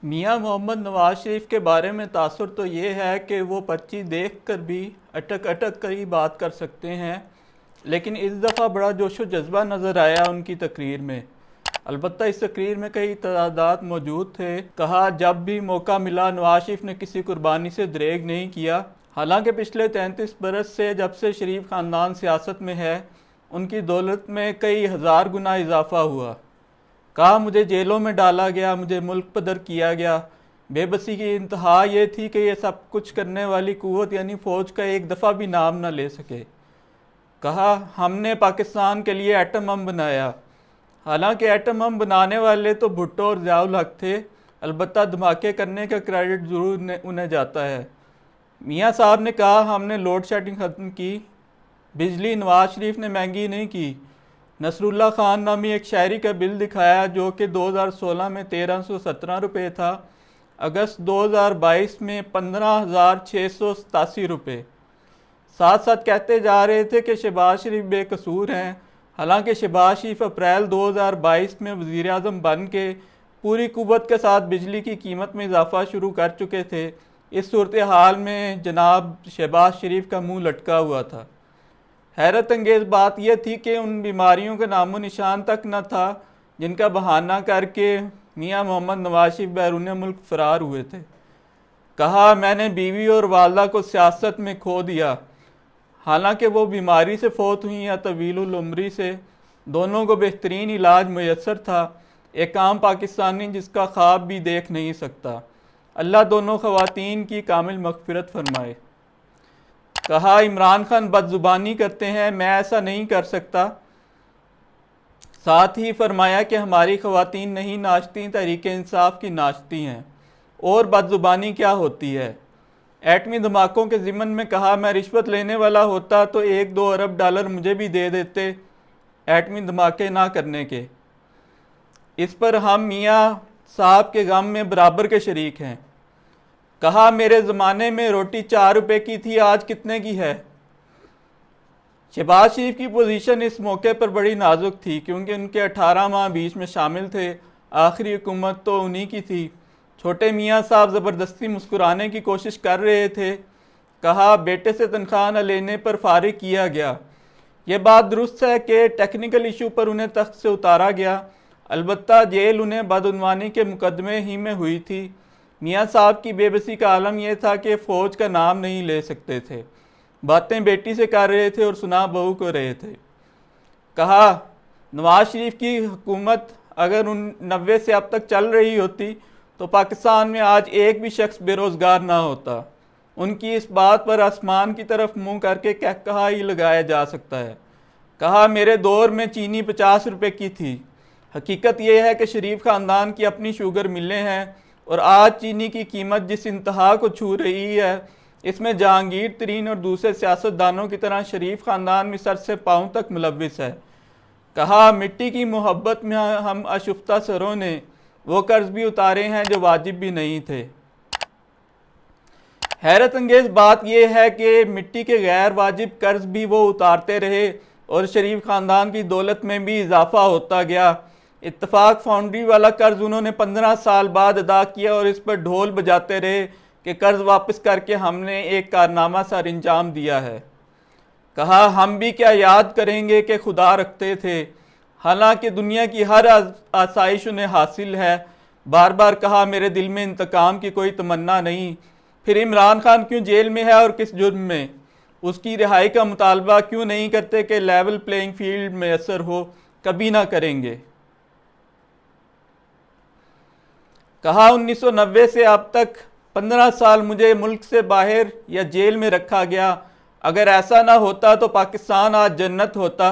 मियां मोहम्मद नवाज शरीफ के बारे में तासुर तो ये है कि वो पर्ची देख कर भी अटक अटक कर ही बात कर सकते हैं, लेकिन इस दफ़ा बड़ा जोश व जज्बा नज़र आया उनकी तकरीर में। अलबत्ता इस तकरीर में कई तजादात मौजूद थे। कहा, जब भी मौका मिला नवाज शरीफ ने किसी कुर्बानी से दरेग नहीं किया। हालांकि पिछले 33 बरस से जब से शरीफ ख़ानदान सियासत में है, उनकी दौलत में कई हज़ार गुना इजाफा हुआ। कहा, मुझे जेलों में डाला गया, मुझे मुल्क पदर किया गया। बेबसी की इंतहा ये थी कि ये सब कुछ करने वाली कुव्वत यानी फ़ौज का एक दफ़ा भी नाम न ले सके। कहा, हमने पाकिस्तान के लिए एटम बम बनाया। हालांकि एटम बम बनाने वाले तो भुट्टो और ज़ियाउल हक थे, अलबत्ता धमाके करने का क्रेडिट ज़रूर उन्हें जाता है। मियाँ साहब ने कहा, हमने लोड शेडिंग ख़त्म की। बिजली नवाज शरीफ ने महंगी नहीं की। नसरुल्ला ख़ान नामी एक शायरी का बिल दिखाया जो कि 2016 में 1317 रुपये था, अगस्त 2022 में 15,687 रुपये। साथ साथ कहते जा रहे थे कि शहबाज शरीफ बेकसूर हैं। हालांकि शहबाज शरीफ अप्रैल 2022 में वज़ीर आज़म बन के पूरी कुव्वत के साथ बिजली की कीमत में इजाफा शुरू कर चुके थे। इस सूरत हाल में जनाब शहबाज शरीफ का मुंह लटका हुआ था। हैरत अंगेज़ बात यह थी कि उन बीमारियों का नामो निशान तक न था जिनका बहाना करके मियां मोहम्मद नवाज शरीफ बैरून मुल्क फ़रार हुए थे। कहा, मैंने बीवी और वालदा को सियासत में खो दिया। हालांकि वो बीमारी से फौत हुई या तवीलुल उम्री से, दोनों को बेहतरीन इलाज मुयस्सर था। एक आम पाकिस्तानी जिसका ख्वाब भी देख नहीं सकता। अल्लाह दोनों ख़वातीन की कामिल मग़फ़िरत फरमाए। कहा, इमरान खान बदजुबानी करते हैं, मैं ऐसा नहीं कर सकता। साथ ही फरमाया कि हमारी ख़वातीन नहीं नाचती, तहरीक इंसाफ की नाचती हैं। और बदजुबानी क्या होती है? एटमी धमाकों के ज़िमन में कहा, मैं रिश्वत लेने वाला होता तो 1-2 अरब डॉलर मुझे भी दे देते एटमी धमाके ना करने के। इस पर हम मियाँ साहब के गम में बराबर के शरीक हैं। कहा, मेरे ज़माने में रोटी 4 रुपए की थी, आज कितने की है? शहबाज शरीफ की पोजीशन इस मौके पर बड़ी नाजुक थी क्योंकि उनके 18 माह बीच में शामिल थे। आखिरी हुकूमत तो उन्हीं की थी। छोटे मियाँ साहब ज़बरदस्ती मुस्कुराने की कोशिश कर रहे थे। कहा, बेटे से तनख्वाह न लेने पर फारिग किया गया। ये बात दुरुस्त है कि टेक्निकल इशू पर उन्हें तख्त से उतारा गया, अलबत्ता जेल उन्हें बदउनवानी के मुकदमे ही में हुई थी। मियाँ साहब की बेबसी का आलम यह था कि फ़ौज का नाम नहीं ले सकते थे। बातें बेटी से कर रहे थे और सुना बहू को रहे थे। कहा, नवाज शरीफ की हुकूमत अगर 90 से अब तक चल रही होती तो पाकिस्तान में आज एक भी शख्स बेरोज़गार ना होता। उनकी इस बात पर आसमान की तरफ मुंह करके कहा ही लगाया जा सकता है। कहा, मेरे दौर में चीनी 50 रुपये की थी। हकीकत यह है कि शरीफ ख़ानदान की अपनी शुगर मिलें हैं और आज चीनी की कीमत जिस इंतहा को छू रही है, इसमें जहांगीर तरीन और दूसरे सियासतदानों की तरह शरीफ ख़ानदान में सर से पाँव तक मुलव्विस है। कहा, मिट्टी की मोहब्बत में हम अशुफ्ता सरों ने वो कर्ज भी उतारे हैं जो वाजिब भी नहीं थे। हैरत अंगेज़ बात यह है कि मिट्टी के गैर वाजिब कर्ज भी वो उतारते रहे और शरीफ ख़ानदान की दौलत में भी इजाफा होता गया। इत्तफाक फाउंड्री वाला कर्ज उन्होंने 15 साल बाद अदा किया और इस पर ढोल बजाते रहे कि कर्ज वापस करके हमने एक कारनामा सर अंजाम दिया है। कहा, हम भी क्या याद करेंगे कि खुदा रखते थे, हालांकि दुनिया की हर आसाइश उन्हें हासिल है। बार बार कहा, मेरे दिल में इंतकाम की कोई तमन्ना नहीं। फिर इमरान खान क्यों जेल में है और किस जुर्म में? उसकी रिहाई का मुतालबा क्यों नहीं करते कि लेवल प्लेइंग फील्ड मैसर हो? कभी ना करेंगे। कहा, 1990 से अब तक 15 साल मुझे मुल्क से बाहर या जेल में रखा गया। अगर ऐसा ना होता तो पाकिस्तान आज जन्नत होता।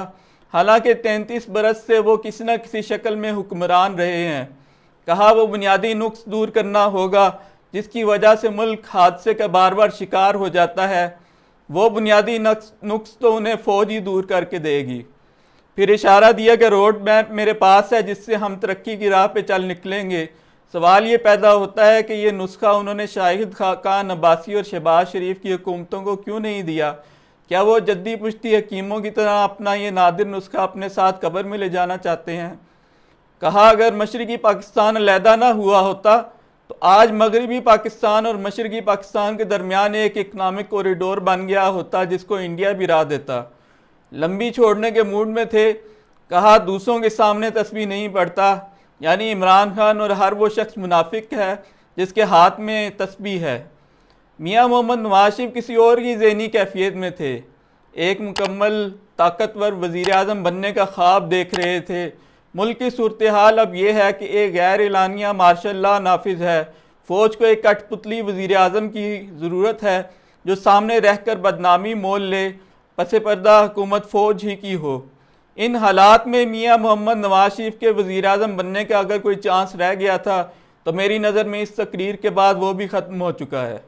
हालांकि 33 बरस से वो किसी न किसी शक्ल में हुक्मरान रहे हैं। कहा, वो बुनियादी नुक्स दूर करना होगा जिसकी वजह से मुल्क हादसे का बार बार शिकार हो जाता है। वो बुनियादी नुक्स तो उन्हें फ़ौज ही दूर करके देगी। फिर इशारा दिया कि रोड मैप मेरे पास है जिससे हम तरक्की की राह पे चल निकलेंगे। सवाल ये पैदा होता है कि ये नुस्खा उन्होंने शाहिद खान अब्बासी और शहबाज शरीफ की हुकूमतों को क्यों नहीं दिया? क्या वो जद्दी पुश्ती हकीमों की तरह अपना ये नादिर नुस्खा अपने साथ कब्र में ले जाना चाहते हैं? कहा, अगर मशरकी पाकिस्तान अलहदा ना हुआ होता तो आज मगरबी पाकिस्तान और मशरकी पाकिस्तान के दरमियान एक इकनॉमिक कॉरिडोर बन गया होता जिसको इंडिया भी राह देता। लंबी छोड़ने के मूड में थे, कहा दूसरों के सामने तस्बीह नहीं पड़ता, यानी इमरान खान और हर वो शख्स मुनाफिक है जिसके हाथ में तस्बीह है। मियाँ मोहम्मद नवाज शरीफ किसी और की ज़हनी कैफियत में थे, एक मुकम्मल ताकतवर वज़ीर आज़म बनने का ख्वाब देख रहे थे। मुल्क की सूरत हाल अब यह है कि एक गैर एलानिया मार्शल लॉ नाफिज है। फ़ौज को एक कठपुतली वज़ीर आज़म की ज़रूरत है जो सामने रहकर बदनामी मोल ले, पसे पर्दा हुकूमत फ़ौज ही की हो। इन हालात में मियाँ मोहम्मद नवाज शरीफ के वज़ीर आज़म बनने का अगर कोई चांस रह गया था तो मेरी नज़र में इस तकरीर के बाद वो भी ख़त्म हो चुका है।